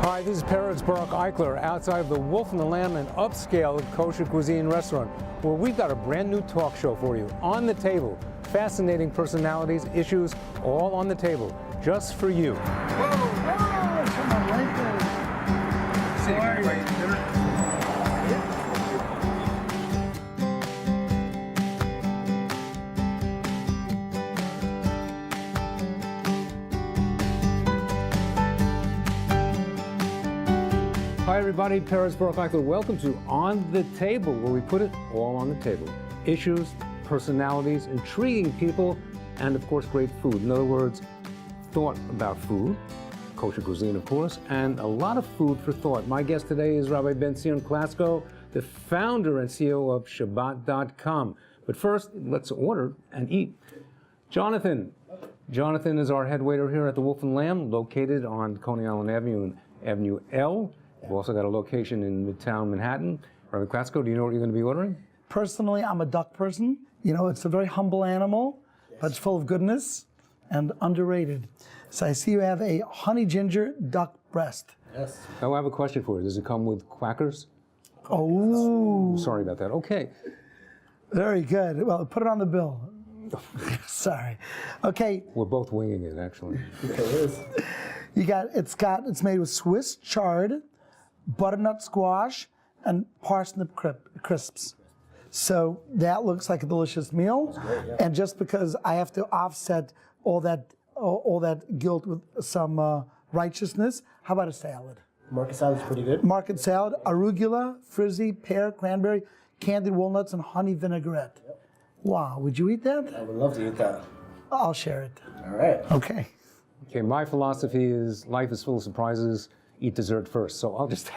Hi, this is Peretz Eichler outside of the Wolf and the Lamb, an upscale kosher cuisine restaurant where we've got a brand new talk show for you. On the Table, fascinating personalities, issues, all on the table, just for you. Whoa, someone right there. Sitting everybody dinner. Hi everybody, Peretz Eichler. Welcome to On the Table, where we put it all on the table. Issues, personalities, intriguing people, and of course great food. In other words, thought about food, kosher cuisine of course, and a lot of food for thought. My guest today is Rabbi Benzion Klatzko, the founder and CEO of Shabbat.com. But first, let's order and eat. Jonathan is our head waiter here at the Wolf and Lamb, located on Coney Island Avenue and Avenue L. We've also got a location in Midtown Manhattan. Rabbi Klatzko, do you know what you're going to be ordering? Personally, I'm a duck person. You know, it's a very humble animal, but it's full of goodness and underrated. So I see you have a honey ginger duck breast. Yes. Now I have a question for you. Does it come with quackers? Oh. Sorry about that. Okay. Very good. Well, put it on the bill. Sorry. Okay. We're both winging it, actually. Okay, it is. It's made with Swiss chard, butternut squash, and parsnip crisps. So that looks like a delicious meal. Great, yeah. And just because I have to offset all that guilt with some righteousness, how about a salad? Market salad's pretty good. Market salad, arugula, frizzy, pear, cranberry, candied walnuts, and honey vinaigrette. Yep. Wow, would you eat that? I would love to eat that. I'll share it. All right. Okay. Okay, my philosophy is life is full of surprises. Eat dessert first. So I'll just,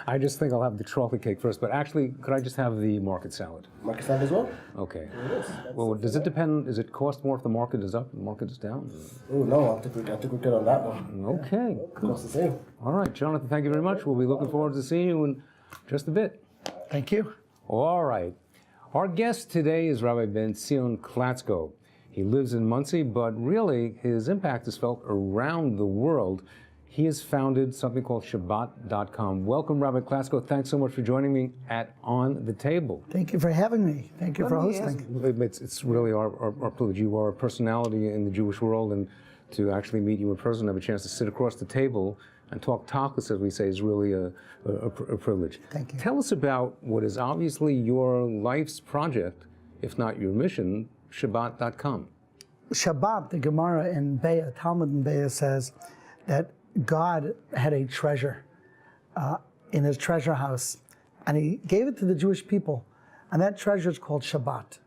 I just think I'll have the chocolate cake first. But actually, could I just have the market salad? Market salad as well? Okay. It is. Well, does it depend? Does it cost more if the market is up and the market is down? Oh no, I think we're good on that one. Okay, cool. Costs the same. All right, Jonathan, thank you very much. We'll be looking forward to seeing you in just a bit. Thank you. All right. Our guest today is Rabbi Benzion Klatzko. He lives in Muncie, but really his impact is felt around the world. He has founded something called Shabbat.com. Welcome, Rabbi Klatzko. Thanks so much for joining me at On the Table. Thank you for having me. Thank you for hosting. It's really our privilege. You are a personality in the Jewish world, and to actually meet you in person, have a chance to sit across the table and talk tachlis, as we say, is really a privilege. Thank you. Tell us about what is obviously your life's project, if not your mission, Shabbat.com. Shabbat, the Gemara in Be'ah, Talmud in Be'ah says that God had a treasure in his treasure house, and he gave it to the Jewish people, and that treasure is called Shabbat.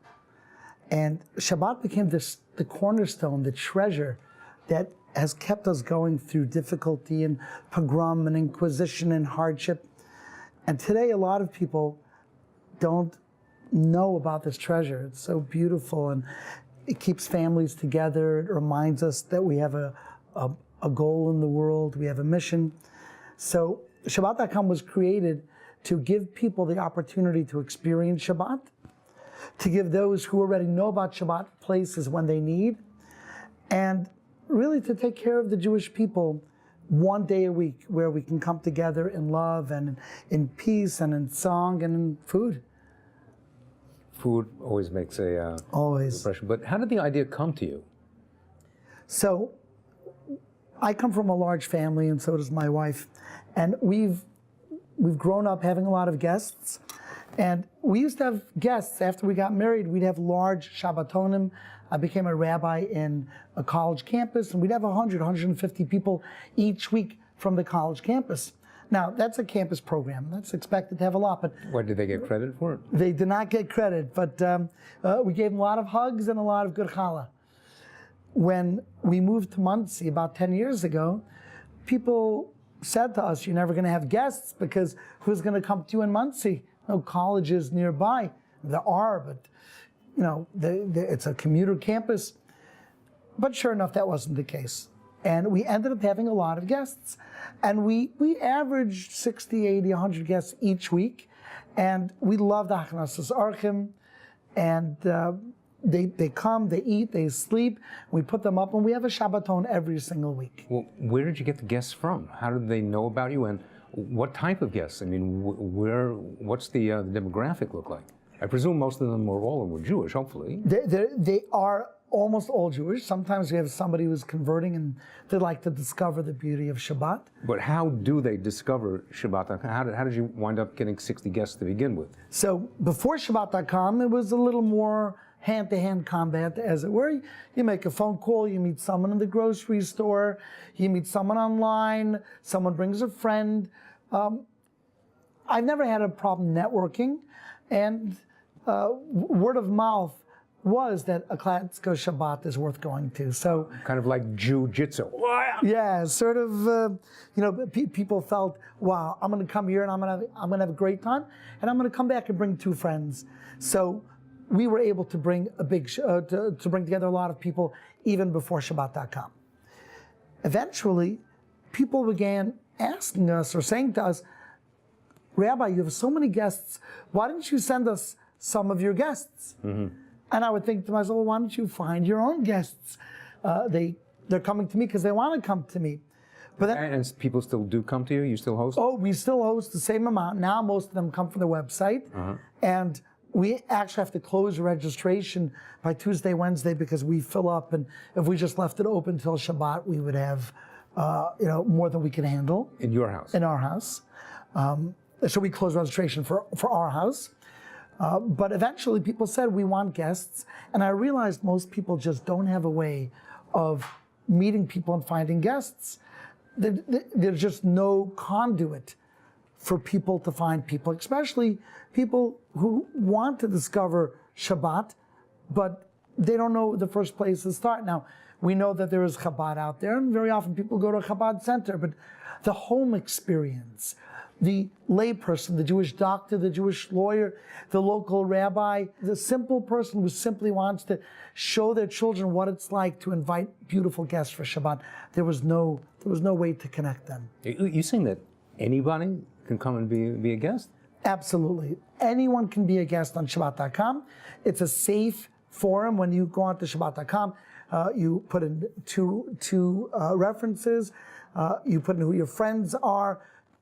And Shabbat became the cornerstone, the treasure that has kept us going through difficulty and pogrom and inquisition and hardship. And today a lot of people don't know about this treasure. It's so beautiful, and it keeps families together. It reminds us that we have a goal in the world, we have a mission. So Shabbat.com was created to give people the opportunity to experience Shabbat, to give those who already know about Shabbat places when they need, and really to take care of the Jewish people one day a week where we can come together in love and in peace and in song and in food. Food always makes a Always. impression. But how did the idea come to you? So I come from a large family, and so does my wife, and we've grown up having a lot of guests. And we used to have guests after we got married. We'd have large Shabbatonim. I became a rabbi in a college campus, and we'd have 100, 150 people each week from the college campus. Now, that's a campus program. That's expected to have a lot, but What, did they get credit for it? they did not get credit. But we gave them a lot of hugs and a lot of good challah. When we moved to Muncie about 10 years ago, people said to us, "You're never going to have guests because who's going to come to you in Muncie? No colleges nearby." There are, but you know, it's a commuter campus. But sure enough, that wasn't the case. And we ended up having a lot of guests. And we averaged 60, 80, 100 guests each week. And we loved Achnasas Archim. And they come, they eat, they sleep. We put them up, and we have a Shabbaton every single week. Well, where did you get the guests from? How did they know about you, and what type of guests? I mean, what's the demographic look like? I presume most of them, or all of them, were Jewish, hopefully. They are almost all Jewish. Sometimes we have somebody who's converting and they like to discover the beauty of Shabbat. But how do they discover Shabbat? How did you wind up getting 60 guests to begin with? So before Shabbat.com, it was a little more hand-to-hand combat, as it were. You make a phone call, you meet someone in the grocery store, you meet someone online, someone brings a friend. I've never had a problem networking, and word of mouth was that a Klatzko Shabbat is worth going to. So kind of like Jiu-Jitsu. yeah, sort of. People felt, wow, I'm going to come here and I'm going to have a great time, and I'm going to come back and bring 2 friends. So we were able to bring a big to bring together a lot of people even before Shabbat.com. Eventually, people began asking us or saying to us, Rabbi, you have so many guests. Why didn't you send us some of your guests? Mm-hmm. And I would think to myself, well, why don't you find your own guests? They're coming to me because they want to come to me. But then, and people still do come to you? You still host? Oh, we still host the same amount. Now most of them come from the website. Uh-huh. And we actually have to close registration by Tuesday, Wednesday, because we fill up. And if we just left it open till Shabbat, we would have more than we can handle. In your house? In our house. So we close registration for our house. But eventually people said, we want guests. And I realized most people just don't have a way of meeting people and finding guests. There's just no conduit for people to find people, especially people who want to discover Shabbat, but they don't know the first place to start. Now, we know that there is Chabad out there, and very often people go to a Chabad center, but the home experience, the layperson, the Jewish doctor, the Jewish lawyer, the local rabbi, the simple person who simply wants to show their children what it's like to invite beautiful guests for Shabbat. There was no way to connect them. You're saying that anybody can come and be a guest? Absolutely. Anyone can be a guest on Shabbat.com. It's a safe forum. When you go on to Shabbat.com, you put in two references, you put in who your friends are,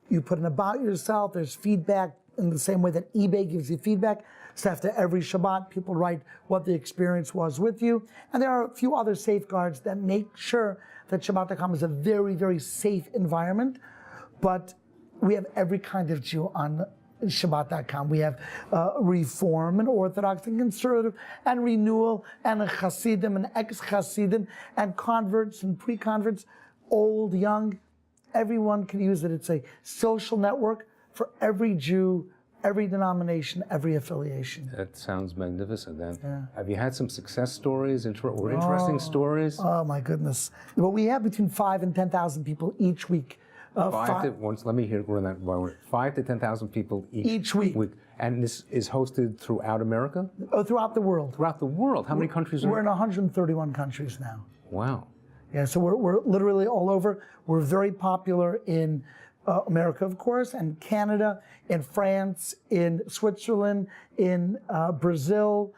you put in about yourself. There's feedback in the same way that eBay gives you feedback. So after every Shabbat, people write what the experience was with you. And there are a few other safeguards that make sure that Shabbat.com is a very, very safe environment. But we have every kind of Jew on Shabbat.com. We have Reform and Orthodox and Conservative and Renewal and Hasidim and ex-Hasidim and converts and pre-converts, old, young. Everyone can use it. It's a social network for every Jew, every denomination, every affiliation. That sounds magnificent, then. Yeah. Have you had some success stories or interesting stories? Oh, my goodness. Well, we have between 5,000 and 10,000 people each week. Let me hear that. 5,000 to 10,000 people each week. And this is hosted throughout America? Oh, throughout the world. Throughout the world. How many countries are We're in 131 countries now. Wow. Yeah, so we're literally all over. We're very popular in America, of course, and Canada, in France, in Switzerland, in Brazil.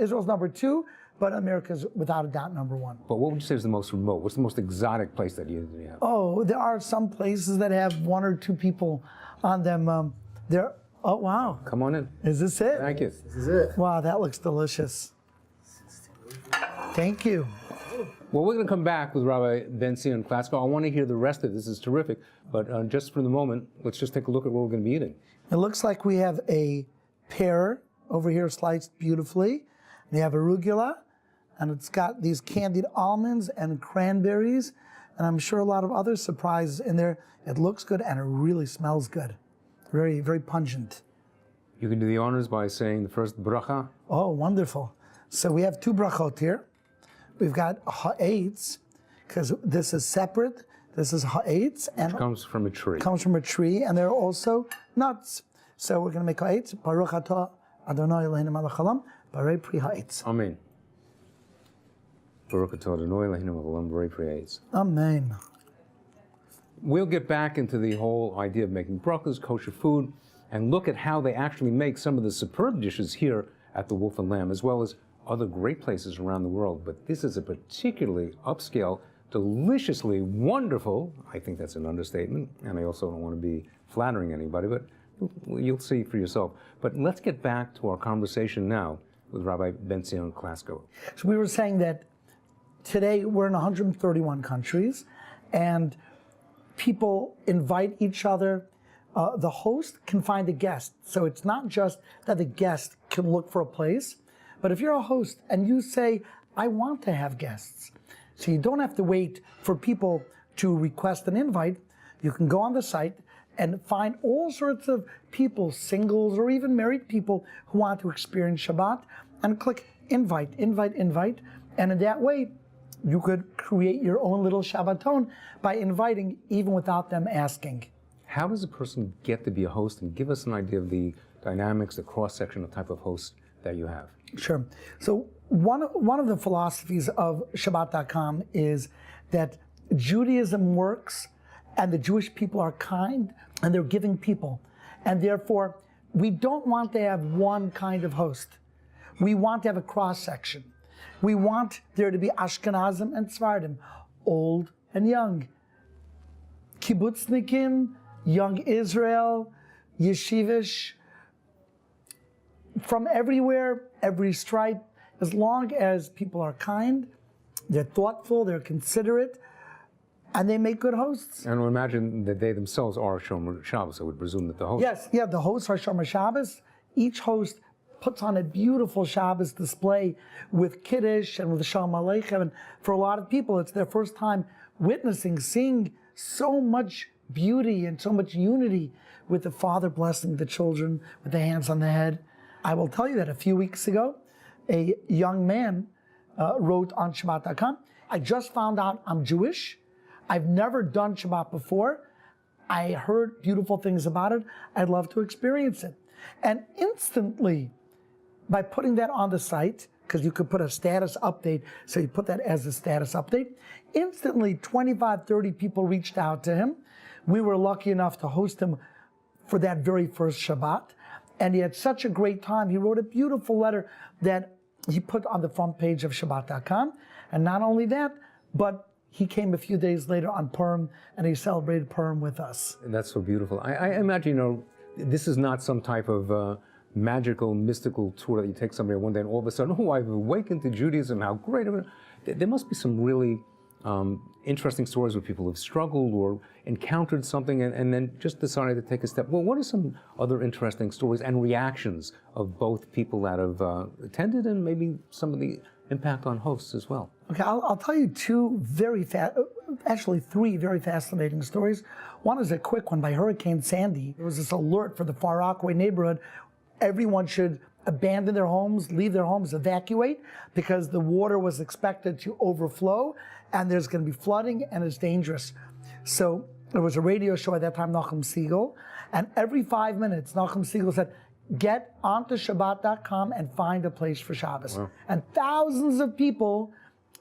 Israel's number 2, but America's without a doubt number 1. But what would you say is the most remote? What's the most exotic place that you have? Oh, there are some places that have 1 or 2 people on them. Oh, wow. Come on in. Is this it? Thank you. This is it. Wow, that looks delicious. Thank you. Well, we're going to come back with Rabbi Benzion and Klatzko. I want to hear the rest of this. This is terrific. But just for the moment, let's just take a look at what we're going to be eating. It looks like we have a pear over here sliced beautifully. We have arugula, and it's got these candied almonds and cranberries, and I'm sure a lot of other surprises in there. It looks good, and it really smells good. Very, very pungent. You can do the honors by saying the first bracha. Oh, wonderful. So we have 2 brachot here. We've got ha'etz, because this is separate. This is ha'etz. And which comes from a tree. Comes from a tree, and there are also nuts. So we're going to make ha'etz. Baruch atah Adonai Eloheinu melech haolam, barei pri ha'etz. Amen. Baruch atah Adonai Eloheinu melech haolam, barei pri ha'etz. Amen. We'll get back into the whole idea of making brachas, kosher food, and look at how they actually make some of the superb dishes here at the Wolf and Lamb, as well as other great places around the world, but this is a particularly upscale, deliciously wonderful, I think that's an understatement, and I also don't want to be flattering anybody, but you'll see for yourself. But let's get back to our conversation now with Rabbi Benzion Klatzko. So we were saying that today we're in 131 countries, and people invite each other. The host can find a guest. So it's not just that the guest can look for a place, but if you're a host and you say, I want to have guests, so you don't have to wait for people to request an invite. You can go on the site and find all sorts of people, singles or even married people who want to experience Shabbat, and click invite, invite, invite. And in that way, you could create your own little Shabbaton by inviting even without them asking. How does a person get to be a host, and give us an idea of the dynamics, the cross-section, the type of host that you have? Sure. So one of the philosophies of Shabbat.com is that Judaism works and the Jewish people are kind and they're giving people. And therefore, we don't want to have one kind of host. We want to have a cross-section. We want there to be Ashkenazim and Sephardim, old and young, kibbutznikim, young Israel, yeshivish, from everywhere, every stripe, as long as people are kind, they're thoughtful, they're considerate, and they make good hosts. And I would imagine that they themselves are Shomer Shabbos. I would presume that the host... Yes, yeah, the hosts are Shomer Shabbos. Each host puts on a beautiful Shabbos display with Kiddush and with Shalom Aleichem. And for a lot of people, it's their first time witnessing, seeing so much beauty and so much unity with the father blessing the children with the hands on the head. I will tell you that a few weeks ago, a young man wrote on Shabbat.com, I just found out I'm Jewish. I've never done Shabbat before. I heard beautiful things about it. I'd love to experience it. And instantly, by putting that on the site, because you could put a status update, so you put that as a status update, instantly 25, 30 people reached out to him. We were lucky enough to host him for that very first Shabbat. And he had such a great time. He wrote a beautiful letter that he put on the front page of Shabbat.com. And not only that, but he came a few days later on Purim, and he celebrated Purim with us. And that's so beautiful. I imagine, this is not some type of magical, mystical tour that you take somebody one day and all of a sudden, oh, I've awakened to Judaism, how great. There must be some really interesting stories where people have struggled or encountered something and then just decided to take a step. Well, what are some other interesting stories and reactions of both people that have attended and maybe some of the impact on hosts as well? Okay, I'll tell you three very fascinating stories. One is a quick one by Hurricane Sandy. There was this alert for the Far Rockaway neighborhood. Everyone should abandon their homes, leave their homes, evacuate, because the water was expected to overflow and there's going to be flooding and it's dangerous. So there was a radio show at that time, Nachum Siegel, and every 5 minutes, Nachum Siegel said, get onto Shabbat.com and find a place for Shabbos. Wow. And thousands of people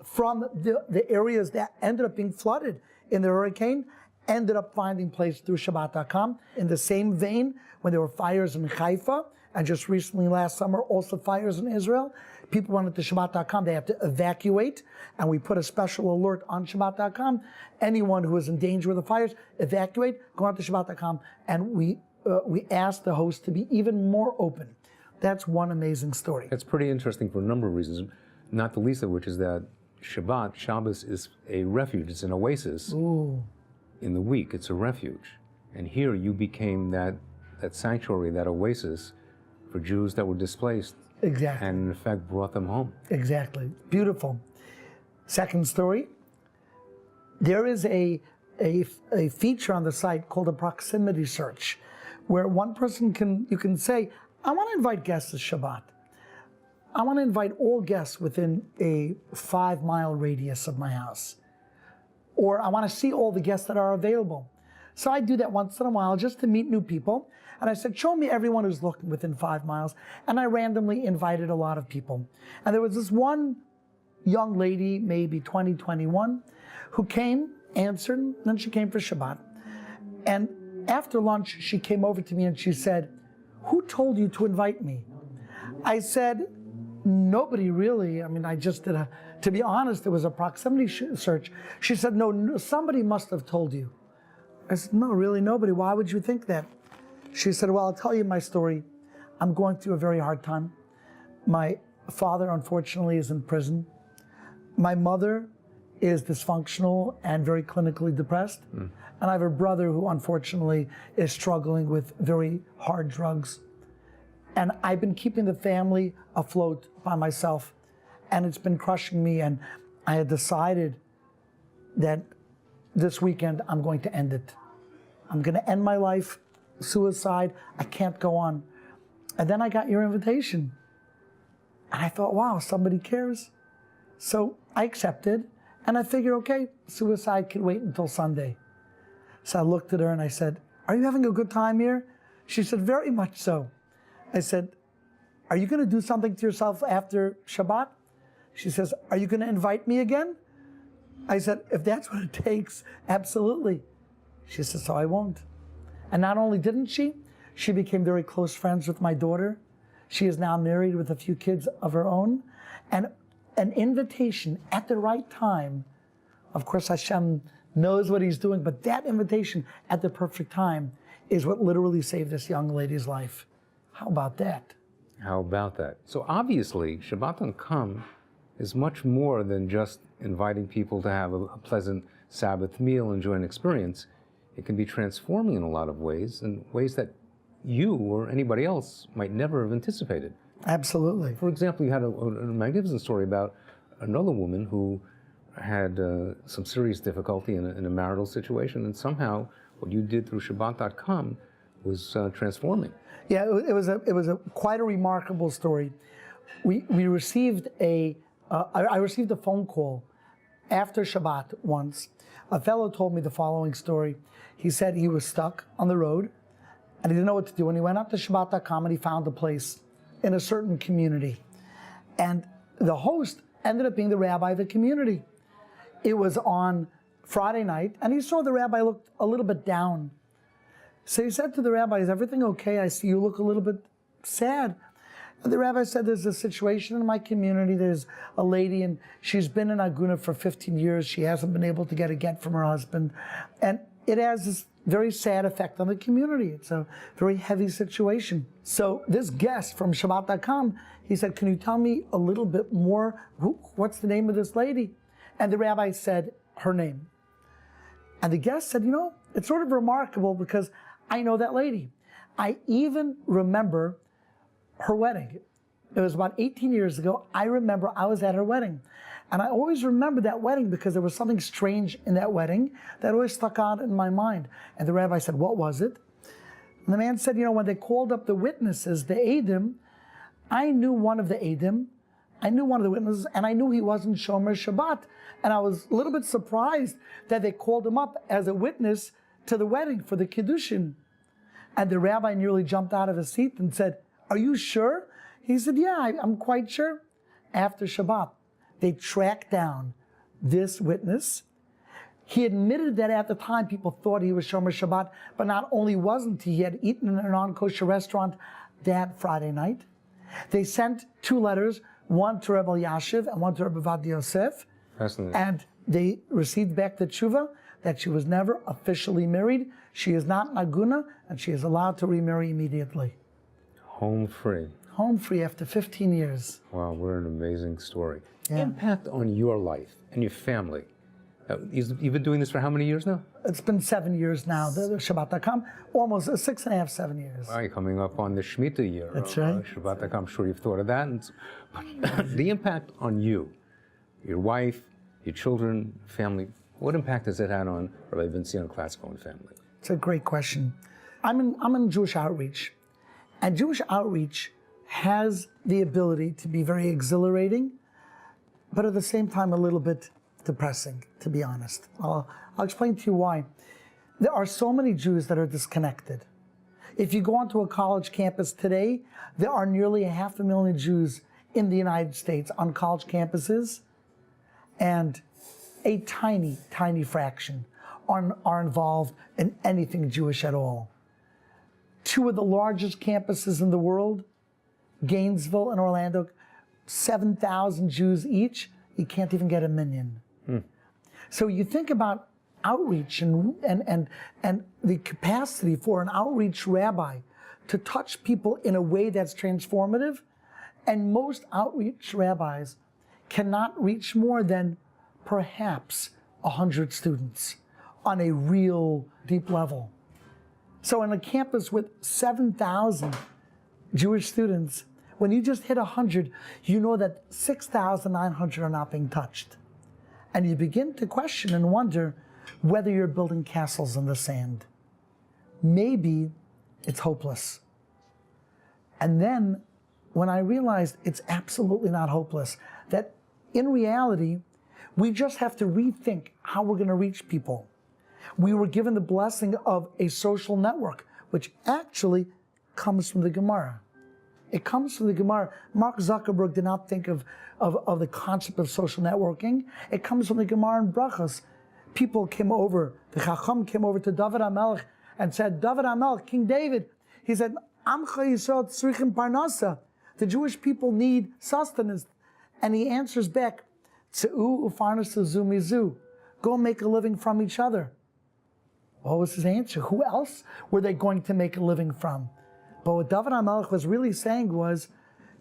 from the areas that ended up being flooded in the hurricane ended up finding place through Shabbat.com. In the same vein, when there were fires in Haifa, and just recently last summer, also fires in Israel, people went to Shabbat.com, they have to evacuate, and we put a special alert on Shabbat.com. Anyone who is in danger of the fires, evacuate, go on to Shabbat.com, and we asked the host to be even more open. That's one amazing story. It's pretty interesting for a number of reasons, not the least of which is that Shabbos is a refuge, it's an oasis. Ooh. In the week, it's a refuge. And here you became that sanctuary, that oasis for Jews that were displaced. Exactly. And in effect brought them home. Exactly. Beautiful. Second story, there is a feature on the site called a proximity search, where one person you can say, I want to invite guests to Shabbat. I want to invite all guests within a 5-mile radius of my house. Or I want to see all the guests that are available. So I do that once in a while just to meet new people. And I said, show me everyone who's looking within 5 miles. And I randomly invited a lot of people. And there was this one young lady, maybe 20, 21, who came, answered, and then she came for Shabbat. And after lunch, she came over to me and she said, who told you to invite me? I said, Nobody really. I mean, I just did to be honest, it was a proximity search. She said, no, somebody must have told you. I said, no, really, nobody. Why would you think that? She said, well, I'll tell you my story. I'm going through a very hard time. My father, unfortunately, is in prison. My mother is dysfunctional and very clinically depressed. And I have a brother who, unfortunately, is struggling with very hard drugs. And I've been keeping the family afloat by myself, and it's been crushing me. And I had decided that this weekend I'm going to end it. I'm going to end my life, suicide. I can't go on. And then I got your invitation. And I thought, wow, somebody cares. So I accepted, and I figured, okay, suicide can wait until Sunday. So I looked at her and I said, are you having a good time here? She said, very much so. I said, are you going to do something to yourself after Shabbat? She says, are you going to invite me again? I said, if that's what it takes, absolutely. She said, so I won't. And not only didn't she became very close friends with my daughter. She is now married with a few kids of her own. And an invitation at the right time, of course Hashem knows what he's doing, but that invitation at the perfect time is what literally saved this young lady's life. How about that? How about that? So obviously, Shabbatcom is much more than just inviting people to have a pleasant Sabbath meal, enjoy an experience. It can be transforming in a lot of ways, in ways that you or anybody else might never have anticipated. Absolutely. For example, you had a magnificent story about another woman who had some serious difficulty in a marital situation, and somehow what you did through Shabbat.com was transforming. Yeah, it was quite a remarkable story. We received I received a phone call after Shabbat once. A fellow told me the following story. He said he was stuck on the road and he didn't know what to do. And he went out to Shabbat.com and he found a place in a certain community. And the host ended up being the rabbi of the community. It was on Friday night, and he saw the rabbi looked a little bit down. So he said to the rabbi, is everything okay? I see you look a little bit sad. And the rabbi said, there's a situation in my community. There's a lady, and she's been in Aguna for 15 years. She hasn't been able to get a get from her husband. And it has this very sad effect on the community. It's a very heavy situation. So this guest from Shabbat.com, he said, can you tell me a little bit more? What's the name of this lady? And the rabbi said her name. And the guest said, you know, it's sort of remarkable because I know that lady. I even remember her wedding. It was about 18 years ago. I remember I was at her wedding. And I always remember that wedding because there was something strange in that wedding that always stuck out in my mind. And the rabbi said, what was it? And the man said, you know, when they called up the witnesses, the Eidim, I knew one of the Eidim. I knew one of the witnesses, and I knew he wasn't Shomer Shabbat. And I was a little bit surprised that they called him up as a witness to the wedding for the Kiddushin. And the rabbi nearly jumped out of his seat and said, are you sure? He said, yeah, I'm quite sure. After Shabbat, they tracked down this witness. He admitted that at the time people thought he was Shomer Shabbat, but not only wasn't he had eaten in a non-kosher restaurant that Friday night. They sent 2 letters, one to Rabbi Yashiv and one to Rabbi Vad Yosef. And they received back the tshuva that she was never officially married. She is not Aguna, and she is allowed to remarry immediately. Home free. Home free after 15 years. Wow, what an amazing story. Yeah. Impact on your life and your family. You've been doing this for how many years now? It's been 7 years now, the Shabbat.com, almost 6.5, 7 years. Right, coming up on the Shemitah year. That's right. Shabbat.com, I'm sure you've thought of that. But the impact on you, your wife, your children, family, what impact has it had on Rabbi Benzion and Klatzko and family? It's a great question. I'm in Jewish outreach, and Jewish outreach has the ability to be very exhilarating, but at the same time a little bit depressing, to be honest. I'll explain to you why. There are so many Jews that are disconnected. If you go onto a college campus today, there are nearly 500,000 Jews in the United States on college campuses, and a tiny, tiny fraction are involved in anything Jewish at all. 2 of the largest campuses in the world, Gainesville and Orlando, 7,000 Jews each, you can't even get a minyan. So you think about outreach and the capacity for an outreach rabbi to touch people in a way that's transformative, and most outreach rabbis cannot reach more than perhaps 100 students on a real deep level. So on a campus with 7,000 Jewish students, when you just hit 100, you know that 6,900 are not being touched. And you begin to question and wonder whether you're building castles in the sand. Maybe it's hopeless. And then when I realized it's absolutely not hopeless, that in reality, we just have to rethink how we're going to reach people. We were given the blessing of a social network, which actually comes from the Gemara. It comes from the Gemara. Mark Zuckerberg did not think of the concept of social networking. It comes from the Gemara in Brachos. People came over, the Chacham came over to David HaMelech and said, David HaMelech, King David, he said, Amcha Yisrael tzrichim parnasa. The Jewish people need sustenance. And he answers back, Tzeu ufarnasu zu mizu. Go make a living from each other. What was his answer? Who else were they going to make a living from? But what David HaMelech was really saying was,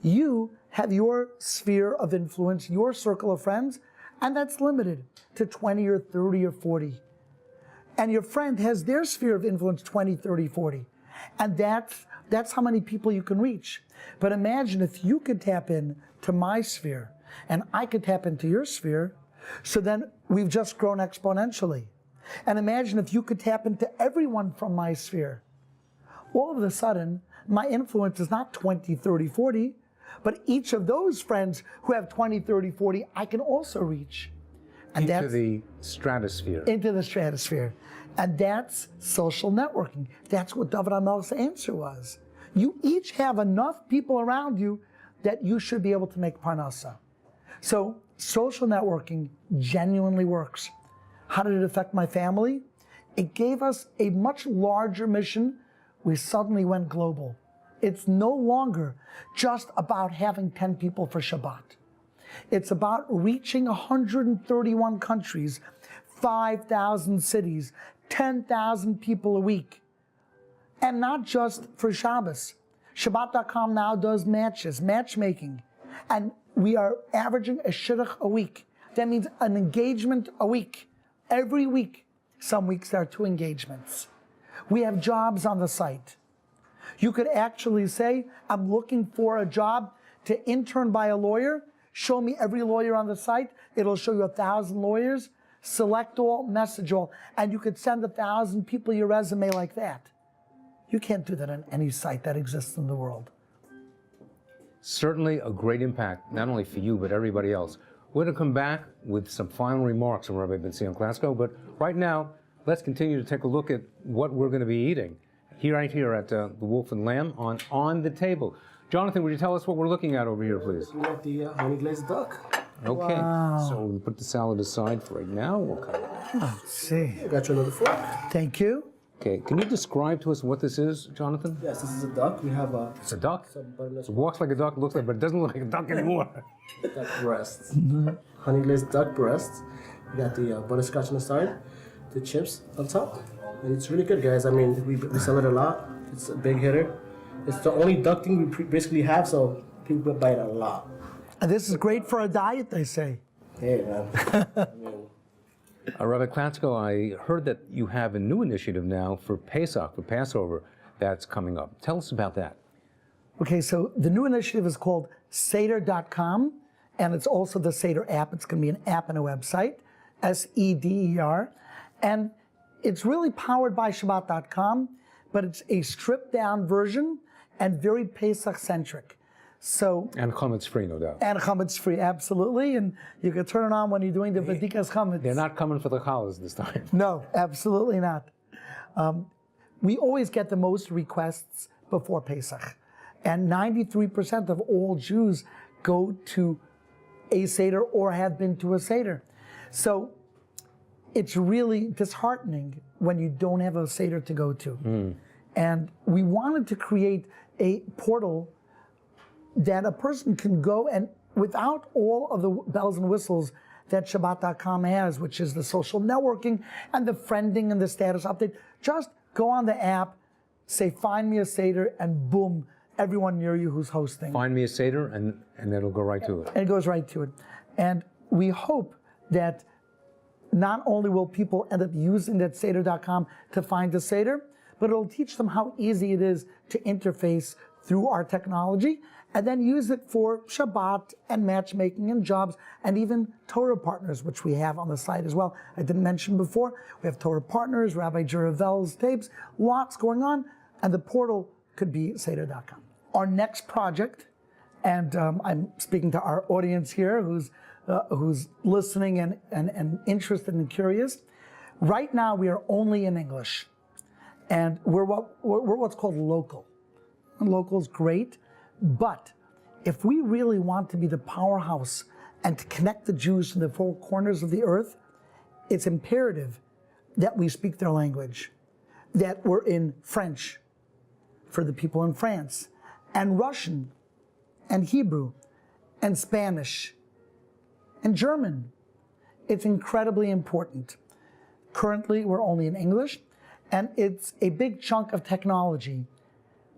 you have your sphere of influence, your circle of friends, and that's limited to 20 or 30 or 40. And your friend has their sphere of influence, 20, 30, 40. And that's how many people you can reach. But imagine if you could tap in to my sphere, and I could tap into your sphere, so then we've just grown exponentially. And imagine if you could tap into everyone from my sphere. All of a sudden, my influence is not 20, 30, 40, but each of those friends who have 20, 30, 40, I can also reach. And into the stratosphere. Into the stratosphere. And that's social networking. That's what David HaMelech's answer was. You each have enough people around you that you should be able to make parnasa. So social networking genuinely works. How did it affect my family? It gave us a much larger mission. We suddenly went global. It's no longer just about having 10 people for Shabbat. It's about reaching 131 countries, 5,000 cities, 10,000 people a week. And not just for Shabbos. Shabbat.com now does matchmaking. And we are averaging a shidduch a week. That means an engagement a week. Every week. Some weeks there are 2 engagements. We have jobs on the site. You could actually say, I'm looking for a job to intern by a lawyer. Show me every lawyer on the site. It'll show you 1,000 lawyers. Select all, message all. And you could send 1,000 people your resume like that. You can't do that on any site that exists in the world. Certainly a great impact, not only for you, but everybody else. We're going to come back with some final remarks from Rabbi Benzion Klatzko, but right now, let's continue to take a look at what we're going to be eating right here at the Wolf and Lamb on the table. Jonathan, would you tell us what we're looking at over here, please? We got the honey glazed duck. Okay, Wow. so we'll put the salad aside for right now. We'll cut it. Let's see. I got you another fork. Thank you. Okay, can you describe to us what this is, Jonathan? Yes, this is a duck. We have It's a duck. some butternuts It walks like a duck, looks like, but it doesn't look like a duck anymore. duck breasts. Honey glazed duck breasts. We got the butterscotch on the side, the chips on top. And it's really good, guys. I mean, we sell it a lot. It's a big hitter. It's the only duck thing we basically have, so people buy it a lot. And this is great for a diet, they say. Hey, man. I mean, Rabbi Klatzko, I heard that you have a new initiative now for Pesach, for Passover, that's coming up. Tell us about that. Okay, so the new initiative is called Seder.com, and it's also the Seder app. It's going to be an app and a website, SEDER. And it's really powered by Shabbat.com, but it's a stripped-down version and very Pesach-centric. So, And chametz free, no doubt. and chametz free, absolutely. And you can turn it on when you're doing the Vedikas chametz. They're not coming for the challahs this time. No, absolutely not. We always get the most requests before Pesach. And 93% of all Jews go to a Seder or have been to a Seder. So it's really disheartening when you don't have a Seder to go to. And we wanted to create a portal that a person can go and without all of the bells and whistles that Shabbat.com has, which is the social networking and the friending and the status update, just go on the app, say, find me a Seder, and boom, everyone near you who's hosting. Find me a Seder, and it'll go right to it. And it goes right to it. And we hope that not only will people end up using that Seder.com to find the Seder, but it'll teach them how easy it is to interface through our technology and then use it for Shabbat and matchmaking and jobs and even Torah partners, which we have on the site as well. I didn't mention before, we have Torah partners, Rabbi Juravel's tapes, lots going on, and the portal could be Seder.com. Our next project, and I'm speaking to our audience here who's listening and interested and curious. Right now we are only in English, and we're what's called local. And local is great, but if we really want to be the powerhouse and to connect the Jews to the four corners of the earth, it's imperative that we speak their language, that we're in French for the people in France, and Russian, and Hebrew, and Spanish, and German. It's incredibly important. Currently, we're only in English, and it's a big chunk of technology,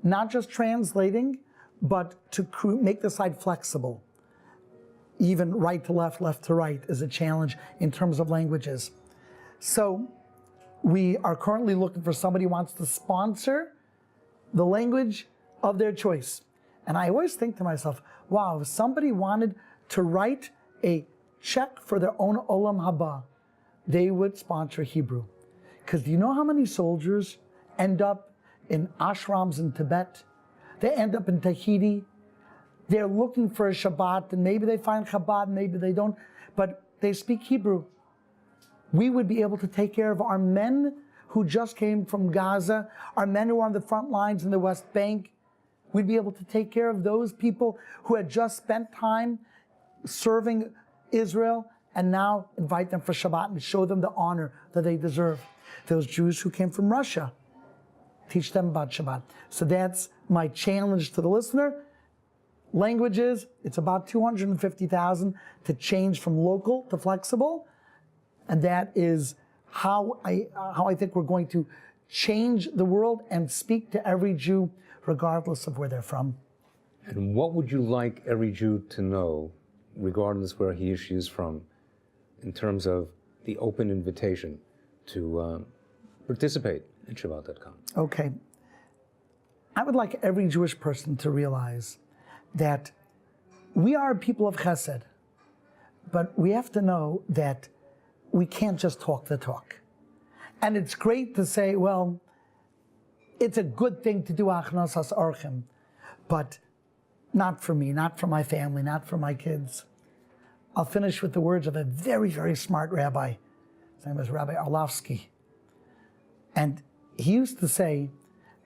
not just translating, but to make the site flexible. Even right to left, left to right is a challenge in terms of languages. So we are currently looking for somebody who wants to sponsor the language of their choice. And I always think to myself, wow, if somebody wanted to write a check for their own Olam Haba, they would sponsor Hebrew. Because do you know how many soldiers end up in ashrams in Tibet? They end up in Tahiti. They're looking for a Shabbat, and maybe they find Chabad, maybe they don't, but they speak Hebrew. We would be able to take care of our men who just came from Gaza, our men who are on the front lines in the West Bank. We'd be able to take care of those people who had just spent time serving Israel and now invite them for Shabbat and show them the honor that they deserve. Those Jews who came from Russia, teach them about Shabbat. So that's my challenge to the listener. Languages, it's about 250,000 to change from local to flexible. And that is how I think we're going to change the world and speak to every Jew, regardless of where they're from. And what would you like every Jew to know, regardless where he or she is from, in terms of the open invitation to participate in Shabbat.com? Okay. I would like every Jewish person to realize that we are people of chesed, but we have to know that we can't just talk the talk. And it's great to say, well, it's a good thing to do achnasas orchim, but not for me, not for my family, not for my kids. I'll finish with the words of a very, very smart rabbi. His name is Rabbi Orlovsky. And he used to say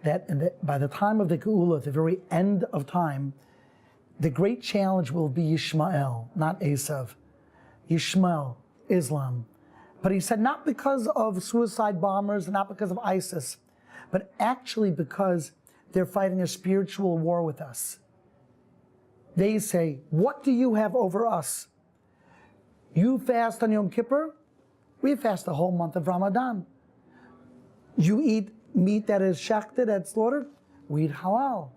that by the time of the Geula, at the very end of time, the great challenge will be Yishmael, not Esav. Yishmael, Islam. But he said not because of suicide bombers, not because of ISIS, but actually because they're fighting a spiritual war with us. They say, what do you have over us? You fast on Yom Kippur, we fast the whole month of Ramadan. You eat meat that is shechted, that's slaughtered, we eat halal.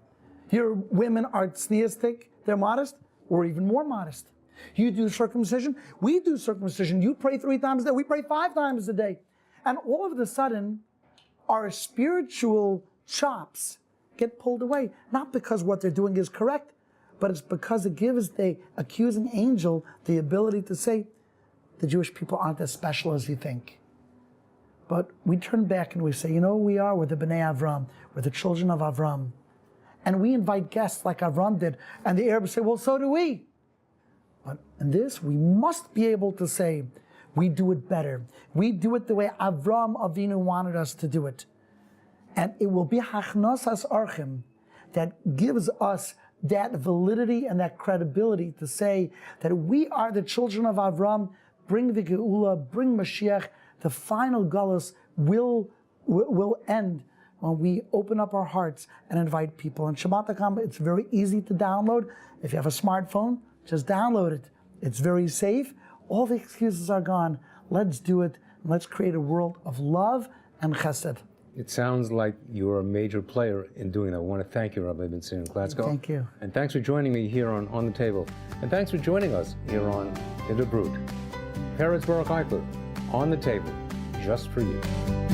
Your women are tzniistic, they're modest, we're even more modest. You do circumcision, we do circumcision. You pray 3 times a day, we pray 5 times a day. And all of a sudden, our spiritual chops get pulled away. Not because what they're doing is correct, but it's because it gives the accusing angel the ability to say, the Jewish people aren't as special as you think. But we turn back and we say, you know who we are? We're the Bnei Avram. We're the children of Avram. And we invite guests like Avram did. And the Arabs say, well, so do we. But in this, we must be able to say, we do it better. We do it the way Avram Avinu wanted us to do it. And it will be hachnosas archim that gives us that validity and that credibility to say that we are the children of Avram, bring the Geula, bring Mashiach. The final galus will end when we open up our hearts and invite people. And Shabbatcom, it's very easy to download. If you have a smartphone, Just download it. It's very safe. All the excuses are gone. Let's do it. Let's create a world of love and chesed. It sounds like you're a major player in doing that. I want to thank you, Rabbi Benzion Klatzko. Thank you. And thanks for joining me here on the Table. And thanks for joining us here on In the Brood. Peretz Eichler, on the table, just for you.